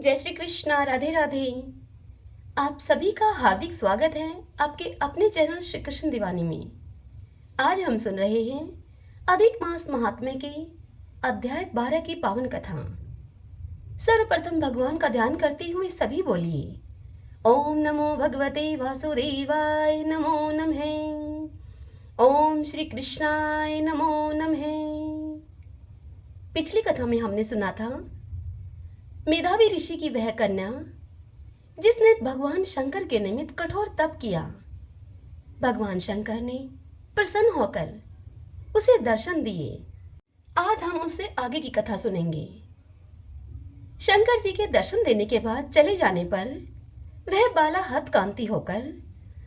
जय श्री कृष्णा, राधे राधे। आप सभी का हार्दिक स्वागत है आपके अपने चैनल श्री कृष्ण दीवानी में। आज हम सुन रहे हैं अधिक मास महात्म्य के अध्याय 12 की पावन कथा। सर्वप्रथम भगवान का ध्यान करते हुए सभी बोलिए ओम नमो भगवते वासुदेवाय नमो नमः। ओम श्री कृष्णाय नमो नमः। पिछली कथा में हमने सुना था मेधावी ऋषि की वह कन्या जिसने भगवान शंकर के निमित्त कठोर तप किया। भगवान शंकर ने प्रसन्न होकर उसे दर्शन दिए। आज हम उससे आगे की कथा सुनेंगे। शंकर जी के दर्शन देने के बाद चले जाने पर वह बाला हतकांति होकर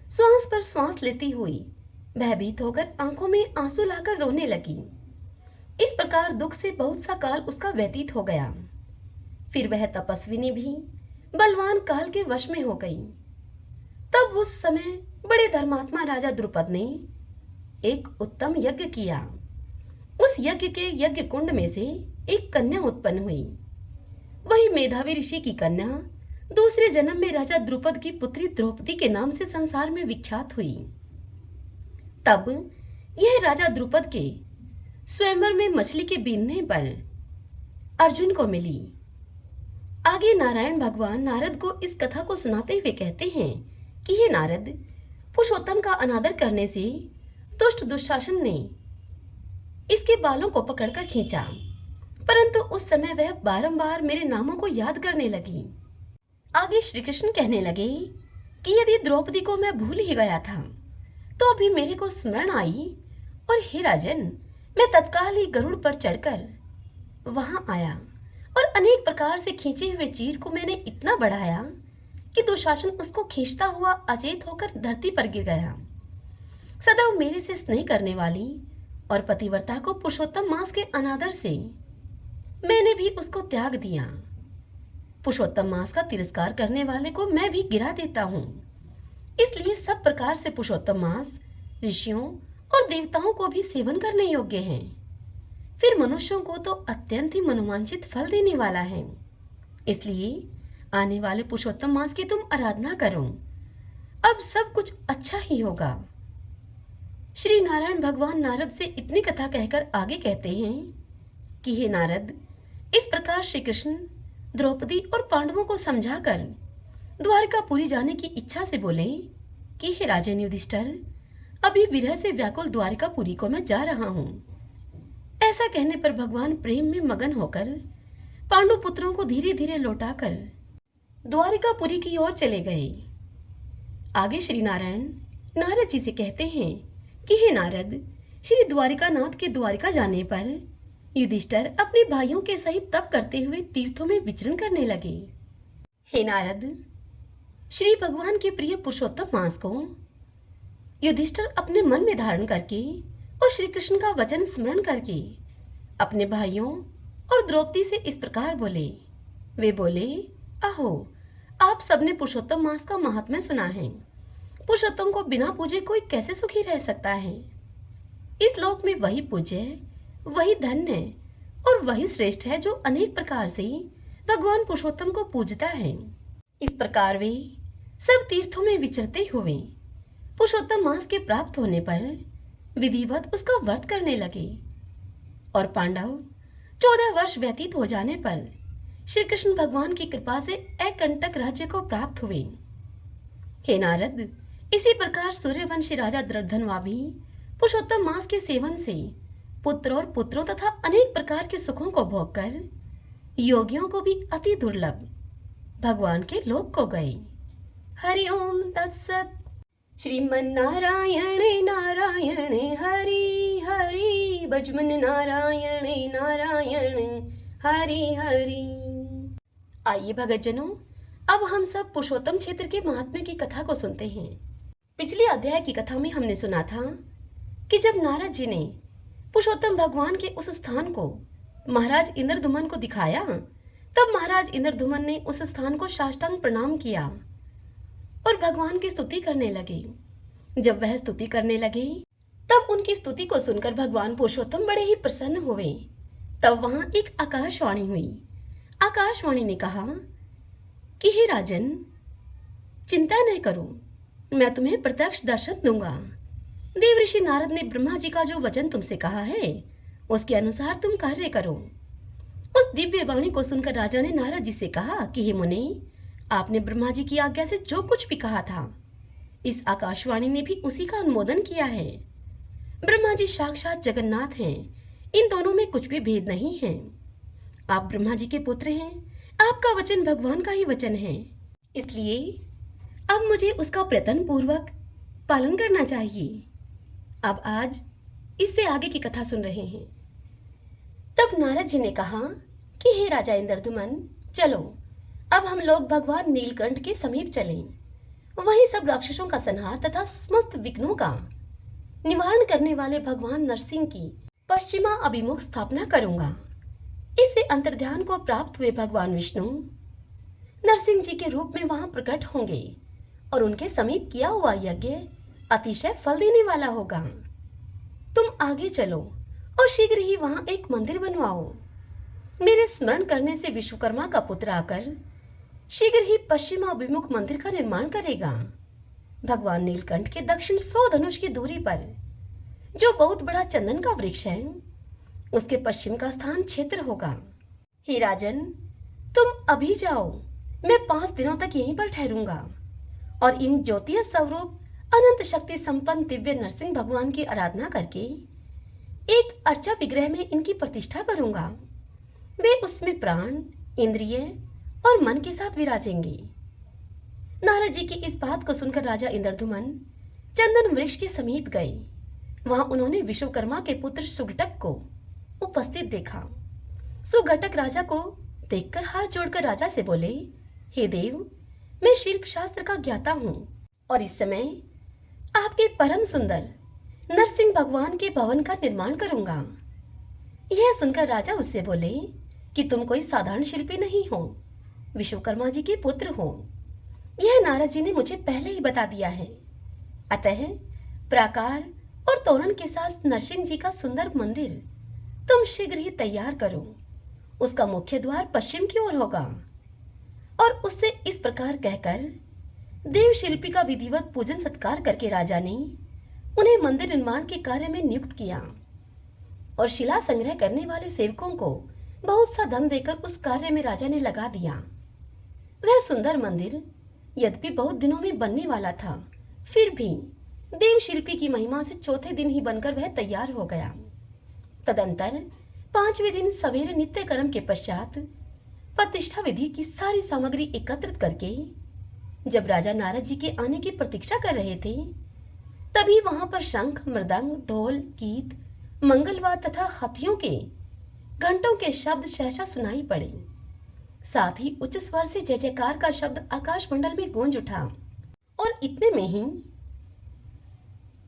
श्वास पर श्वास लेती हुई भयभीत होकर आंखों में आंसू लाकर रोने लगी। इस प्रकार दुख से बहुत सा काल उसका व्यतीत हो गया। फिर वह तपस्विनी भी बलवान काल के वश में हो गई। तब उस समय बड़े धर्मात्मा राजा द्रुपद ने एक उत्तम यज्ञ किया। उस यज्ञ के यज्ञ कुंड में से एक कन्या उत्पन्न हुई। वही मेधावी ऋषि की कन्या दूसरे जन्म में राजा द्रुपद की पुत्री द्रौपदी के नाम से संसार में विख्यात हुई। तब यह राजा द्रुपद के स्वयंवर में मछली के बीनने पर अर्जुन को मिली। आगे नारायण भगवान नारद को इस कथा को सुनाते हुए कहते हैं कि हे नारद, पुरुषोत्तम का अनादर करने से दुष्ट दुशासन ने इसके बालों को पकड़कर खींचा, परंतु उस समय वह बारंबार मेरे नामों को याद करने लगी। आगे श्री कृष्ण कहने लगे कि यदि द्रौपदी को मैं भूल ही गया था तो अभी मेरे को स्मरण आई और हे राजन, मैं तत्काल ही गरुड़ पर चढ़कर वहां आया और अनेक प्रकार से खींचे हुए चीर को मैंने इतना बढ़ाया कि दुशासन उसको खींचता हुआ अचेत होकर धरती पर गिर गया। सदैव मेरे से स्नेह करने वाली और पतिव्रता को पुरुषोत्तम मास के अनादर से मैंने भी उसको त्याग दिया। पुरुषोत्तम मास का तिरस्कार करने वाले को मैं भी गिरा देता हूँ। इसलिए सब प्रकार से पुरुषोत्तम मास ऋषियों और देवताओं को भी सेवन करने योग्य है। फिर मनुष्यों को तो अत्यंत ही मनोवांछित फल देने वाला है। इसलिए आने वाले पुरुषोत्तम मास की तुम आराधना करो, अब सब कुछ अच्छा ही होगा। श्री नारायण भगवान नारद से इतनी कथा कहकर आगे कहते हैं कि हे नारद, इस प्रकार श्री कृष्ण द्रौपदी और पांडवों को समझाकर द्वारकापुरी जाने की इच्छा से बोले कि हे राजन युधिष्ठिर, अभी विरह से व्याकुल द्वारकापुरी को मैं जा रहा हूँ। ऐसा कहने पर भगवान प्रेम में मगन होकर पांडु पुत्रों को धीरे धीरे लौटाकर द्वारिकापुरी की ओर चले गए। आगे श्री नारायण नारद जी से कहते हैं कि हे नारद, श्री द्वारिकानाथ के द्वारिका जाने पर युधिष्ठिर अपने भाइयों के सहित तप करते हुए तीर्थों में विचरण करने लगे। हे नारद, श्री भगवान के प्रिय पुरुषोत्तम मास को युधिष्ठिर अपने मन में धारण करके और श्री कृष्ण का वचन स्मरण करके अपने भाइयों और द्रौपदी से इस प्रकार बोले। वे बोले, आहो, आप सबने पुरुषोत्तम मास का महात्म्य सुना है। पुरुषोत्तम को बिना पूजे कोई कैसे सुखी रह सकता है। इस लोक में वही पूज्य, वही धन्य और वही श्रेष्ठ है जो अनेक प्रकार से भगवान पुरुषोत्तम को पूजता है। इस प्रकार वे सब तीर्थों में विचरते हुए पुरुषोत्तम मास के प्राप्त होने पर विधिवत उसका व्रत करने लगे और पांडव 14 वर्ष व्यतीत हो जाने पर श्री कृष्ण भगवान की कृपा से एकंटक राज्य को प्राप्त हुए। हे नारद, इसी प्रकार सूर्यवंशी राजा दर्धनवा भी पुरुषोत्तम मास के सेवन से पुत्र और पुत्रों तथा अनेक प्रकार के सुखों को भोगकर योगियों को भी अति दुर्लभ भगवान के लोक को गए। हरि ओम तत्सत। श्रीमन्नारायण नारायण हरि हरि, भजमन नारायण नारायण हरि हरि। आइए भगतजनों, अब हम सब पुरुषोत्तम क्षेत्र के महात्म्य की कथा को सुनते हैं। पिछले अध्याय की कथा में हमने सुना था कि जब नारद जी ने पुरुषोत्तम भगवान के उस स्थान को महाराज इंद्रधुमन को दिखाया, तब महाराज इंद्रधुमन ने उस स्थान को साष्टांग प्रणाम किया और भगवान की स्तुति करने लगे। जब वह स्तुति करने लगे तब उनकी स्तुति को सुनकर भगवान पुरुषोत्तम बड़े ही प्रसन्न हुए। तब वहां एक आकाशवाणी हुई। आकाशवाणी ने कहा कि हे राजन, चिंता न करो, मैं तुम्हें प्रत्यक्ष दर्शन दूंगा। देव ऋषि नारद ने ब्रह्मा जी का जो वचन तुमसे कहा है उसके अनुसार तुम कार्य करो। उस दिव्य वाणी को सुनकर राजा ने नारद जी से कहा कि हे मुनि, आपने ब्रह्मा जी की आज्ञा से जो कुछ भी कहा था, इस आकाशवाणी ने भी उसी का अनुमोदन किया है। ब्रह्मा जी साक्षात जगन्नाथ हैं, इन दोनों में कुछ भी भेद नहीं है। आप ब्रह्मा जी के पुत्र हैं, आपका वचन भगवान का ही वचन है, इसलिए अब मुझे उसका प्रयत्न पूर्वक पालन करना चाहिए। अब आज इससे आगे की कथा सुन रहे हैं। तब नारद जी ने कहा कि हे राजा इंद्रद्युमन, चलो अब हम लोग भगवान नीलकंठ के समीप चलें। वहीं सब राक्षसों का संहार तथा समस्त विघ्नों का निवारण करने वाले भगवान नरसिंह की पश्चिमा अभिमुख स्थापना करूंगा। इससे अंतर्ध्यान को प्राप्त हुए भगवान विष्णु नरसिंह जी के रूप में वहां प्रकट होंगे और उनके समीप किया हुआ यज्ञ अतिशय फल देने वाला होगा। तुम आगे चलो और शीघ्र ही वहां एक मंदिर बनवाओ। मेरे स्मरण करने से विश्वकर्मा का पुत्र आकर शीघ्र ही पश्चिमाभिमुख मंदिर का निर्माण करेगा। भगवान नीलकंठ के दक्षिण 100 धनुष की दूरी पर जो बहुत बड़ा चंदन का वृक्ष है, उसके पश्चिम का स्थान क्षेत्र होगा। हे राजन, तुम अभी जाओ, मैं 5 दिनों तक यहीं पर ठहरूंगा और इन ज्योतिष स्वरूप अनंत शक्ति संपन्न दिव्य नरसिंह भगवान की आराधना करके एक अर्चा विग्रह में इनकी प्रतिष्ठा करूंगा। वे उसमें प्राण, इंद्रिय और मन के साथ विराजेंगे। नारद जी की इस बात को सुनकर राजा इंद्रद्युमन चंदन वृक्ष के समीप गए। वहां उन्होंने विश्वकर्मा के पुत्र सुघटक को उपस्थित देखा। सुघटक राजा को देखकर हाथ जोड़कर राजा से बोले, हे देव, मैं शिल्प शास्त्र का ज्ञाता हूँ और इस समय आपके परम सुंदर नरसिंह भगवान के भवन का निर्माण करूंगा। यह सुनकर राजा उससे बोले कि तुम कोई साधारण शिल्पी नहीं हो, विश्वकर्मा जी के पुत्र हो। यह नारद जी ने मुझे पहले ही बता दिया है। अतः प्राकार और तोरण के साथ नरसिंह जी का सुंदर मंदिर तुम शीघ्र ही तैयार करो। उसका मुख्य द्वार पश्चिम की ओर होगा। और उससे इस प्रकार कहकर देव शिल्पी का विधिवत पूजन सत्कार करके राजा ने उन्हें मंदिर निर्माण के कार्य में नियुक्त किया और शिला संग्रह करने वाले सेवकों को बहुत सा धन देकर उस कार्य में राजा ने लगा दिया। वह सुंदर मंदिर यद्यपि बहुत दिनों में बनने वाला था, फिर भी देव शिल्पी की महिमा से चौथे दिन ही बनकर वह तैयार हो गया। तदंतर 5वें दिन सवेरे नित्य कर्म के पश्चात प्रतिष्ठा विधि की सारी सामग्री एकत्रित करके जब राजा नारद जी के आने की प्रतीक्षा कर रहे थे, तभी वहां पर शंख, मृदंग, ढोल, गीत, मंगलवाद तथा हाथियों के घंटों के शब्द सहसा सुनाई पड़े। साथ ही उच्च स्वर से जय जयकार का शब्द आकाश मंडल में गूंज उठा और इतने में ही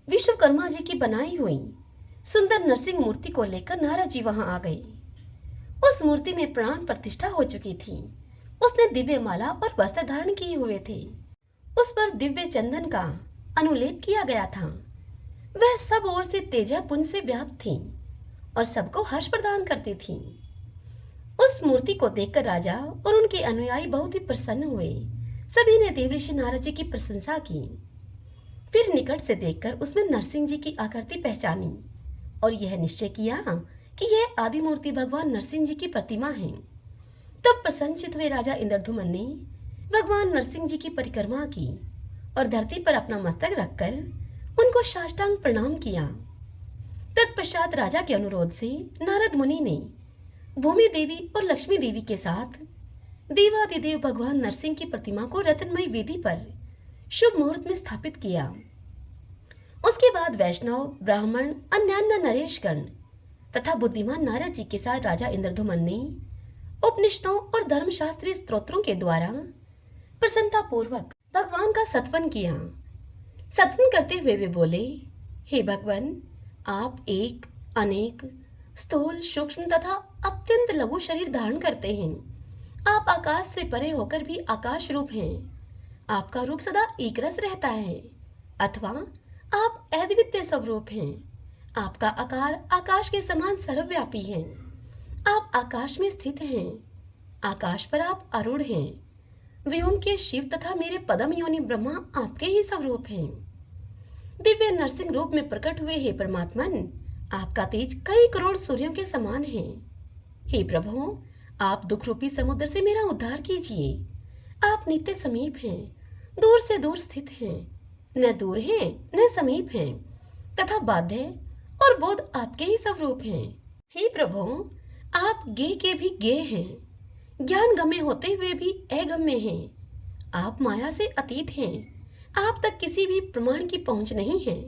विश्वकर्मा जी की बनाई हुई सुंदर नरसिंह मूर्ति को लेकर नारद जी वहां आ गए। उस मूर्ति में प्राण प्रतिष्ठा हो चुकी थी। उसने दिव्य माला और वस्त्र धारण किए हुए थे। उस पर दिव्य चंदन का अनुलेप किया गया था। वह सब ओर से तेजपुंज से व्याप्त थी और सबको हर्ष प्रदान करती थी। उस मूर्ति को देखकर राजा और उनके अनुयायी बहुत ही प्रसन्न हुए। सभी ने देवऋषि नारद जी की प्रशंसा की। फिर निकट से देखकर उसमें नरसिंह जी की आकृति पहचानी और यह निश्चय किया कि यह आदि मूर्ति भगवान नरसिंह जी की प्रतिमा है। तब प्रसन्नचित हुए राजा इंद्रद्युमन ने भगवान नरसिंह जी की परिक्रमा की और धरती पर अपना मस्तक रखकर उनको साष्टांग प्रणाम किया। तत्पश्चात राजा के अनुरोध से नारद मुनि ने भूमि देवी और लक्ष्मी देवी के साथ देवादिदेव भगवान नरसिंह की प्रतिमा को रत्नमयी वेदी पर शुभ मुहूर्त में स्थापित किया। उसके बाद वैष्णव, ब्राह्मण, अन्यान्य नरेशगण तथा बुद्धिमान नारद जी के साथ राजा इंद्रद्युमन ने उपनिषदों और धर्मशास्त्रीय स्तोत्रों के द्वारा प्रसन्नता पूर्वक भगवान का सत्वन किया। सत्वन करते हुए वे बोले, हे भगवान, आप एक, अनेक, स्थूल, सूक्ष्म तथा अत्यंत लघु शरीर धारण करते हैं। आप आकाश से परे होकर भी आकाश रूप हैं। आपका रूप सदा एक रस रहता है, अथवा आप अद्वितीय स्वरूप हैं। आपका आकार आकाश के समान सर्वव्यापी है। आप आकाश में स्थित हैं। आकाश पर आप आरूढ़ हैं। व्योम के शिव तथा मेरे पदम योनि ब्रह्मा आपके ही स्वरूप हैं। दिव्य नरसिंह रूप में प्रकट हुए हे परमात्मन, आपका तेज कई करोड़ सूर्यों के समान है। हे प्रभु, आप दुख रूपी समुद्र से मेरा उद्धार कीजिए। आप नित्य समीप हैं, दूर से दूर स्थित हैं, न दूर हैं न समीप हैं, तथा बाध्य और बोध आपके ही स्वरूप हैं। हे प्रभु, आप गे के भी गे हैं, ज्ञान गम्य होते हुए भी अगम्य हैं। आप माया से अतीत हैं, आप तक किसी भी प्रमाण की पहुंच नहीं है,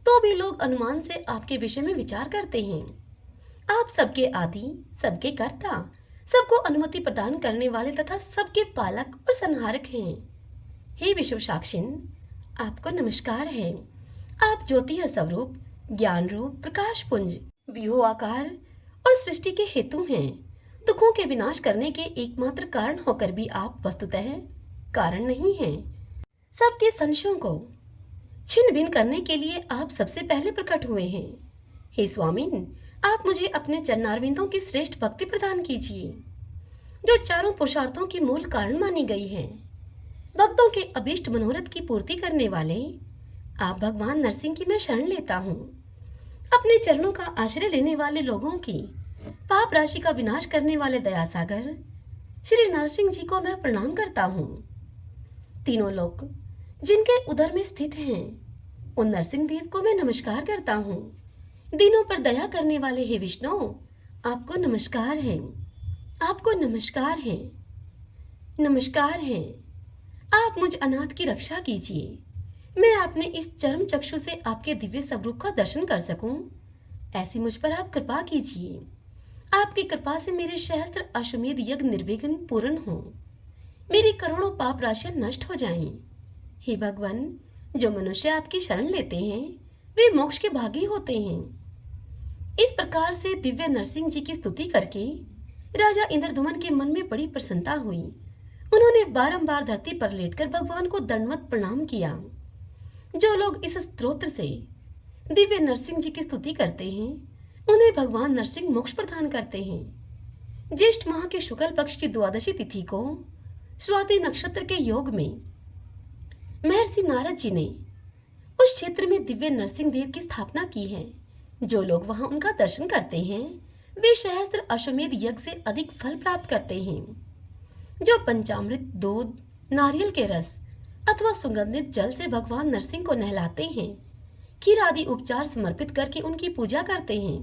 तो भी लोग अनुमान से आपके विषय में विचार करते हैं। आप सबके आदि, सबके कर्ता, सबको अनुमति प्रदान करने वाले तथा सबके पालक और संहारक हैं। हे विश्व साक्षिन, आपको नमस्कार है। आप ज्योति स्वरूप, ज्ञान रूप, प्रकाश पुंज, व्यूह आकार और सृष्टि के हेतु हैं। दुखों के विनाश करने के एकमात्र कारण होकर भी आप वस्तुतः कारण नहीं हैं। सबके संशयों को छिन्न भिन्न करने के लिए आप सबसे पहले प्रकट हुए हैं। हे स्वामिन, आप मुझे अपने चरणारविंदों की श्रेष्ठ भक्ति प्रदान कीजिए, जो चारों पुरुषार्थों की मूल कारण मानी गई है। भक्तों के अभीष्ट मनोरथ की पूर्ति करने वाले आप भगवान नरसिंह की मैं शरण लेता हूँ। अपने चरणों का आश्रय लेने वाले लोगों की पाप राशि का विनाश करने वाले दयासागर श्री नरसिंह जी को मैं प्रणाम करता हूँ। तीनों लोक जिनके उदर में स्थित हैं, उन नरसिंह देव को मैं नमस्कार करता हूँ। दीनों पर दया करने वाले हे विष्णु, आपको नमस्कार है, आपको नमस्कार है, नमस्कार है। आप मुझ अनाथ की रक्षा कीजिए, मैं अपने इस चर्म चक्षु से आपके दिव्य स्वरूप का दर्शन कर सकूं, ऐसी मुझ पर आप कृपा कीजिए। आपकी कृपा से मेरे सहस्त्र अश्वमेध यज्ञ निर्विघ्न पूर्ण हो, मेरी करोड़ों पाप राशियां नष्ट हो जाएं। हे भगवान, जो मनुष्य आपकी शरण लेते हैं वे मोक्ष के भागी होते हैं। इस प्रकार से दिव्य नरसिंह जी की स्तुति करके राजा इंद्रदुमन के मन में बड़ी प्रसन्नता हुई। उन्होंने बारंबार धरती पर लेटकर भगवान को दंडवत प्रणाम किया। जो लोग इस स्तोत्र से दिव्य नरसिंह जी की स्तुति करते हैं, उन्हें भगवान नरसिंह मोक्ष प्रदान करते हैं। ज्येष्ठ माह के शुक्ल पक्ष की द्वादशी तिथि को स्वाति नक्षत्र के योग में महर्षि नारद जी ने उस क्षेत्र में दिव्य नरसिंह देव की स्थापना की है। जो लोग वहां उनका दर्शन करते हैं वे सहस्त्र अश्वमेध यज्ञ से अधिक फल प्राप्त करते हैं। जो पंचामृत, दूध, नारियल के रस अथवा सुगंधित जल से भगवान नरसिंह को नहलाते हैं, खीर आदि उपचार समर्पित करके उनकी पूजा करते हैं,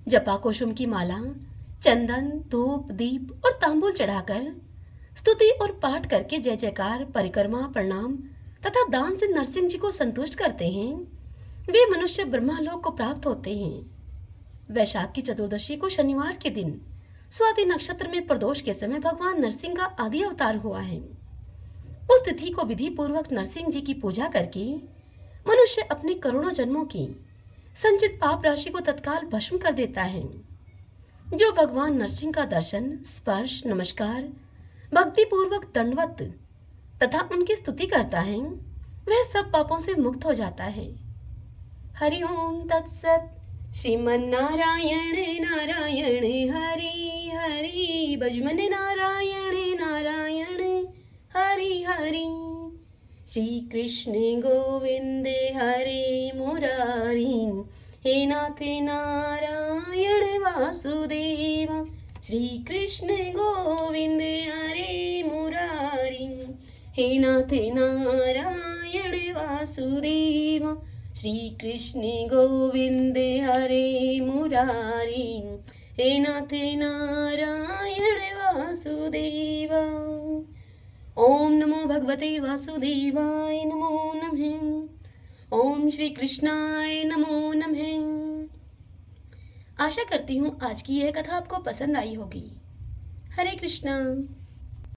जपा कुसुम की माला, चंदन, धूप, दीप और तांबूल चढ़ाकर स्तुति और पाठ करके जय जयकार, परिक्रमा, प्रणाम तथा दान से नरसिंह जी को संतुष्ट करते हैं, वे मनुष्य ब्रह्मलोक को प्राप्त होते हैं। वैशाख की चतुर्दशी को शनिवार के दिन स्वाति नक्षत्र में प्रदोष के समय भगवान नरसिंह का आदि अवतार हुआ है। उस तिथि को विधि पूर्वक नरसिंह जी की पूजा करके मनुष्य अपने करोड़ों जन्मों की संचित पाप राशि को तत्काल भस्म कर देता है। जो भगवान नरसिंह का दर्शन, स्पर्श, नमस्कार, भक्ति पूर्वक दंडवत तथा उनकी स्तुति करता है, वह सब पापों से मुक्त हो जाता है। हरि ओम तत्सत। श्रीमन्नारायण नारायण हरि हरि, भजमन नारायण नारायण हरि हरि। श्री कृष्ण गोविंद हरे मुरारी, हे नाथ नारायण वासुदेव। श्री कृष्ण गोविंद हरे मुरारी, हे नाथ नारायण वासुदेव। श्री कृष्ण गोविंद हरे मुरारी, हे नाथ नारायण वासुदेव। ओम नमो भगवते वासुदेवाय नमो नमः। ओम श्री कृष्णाय नमो नमः। आशा करती हूँ आज की यह कथा आपको पसंद आई होगी। हरे कृष्णा।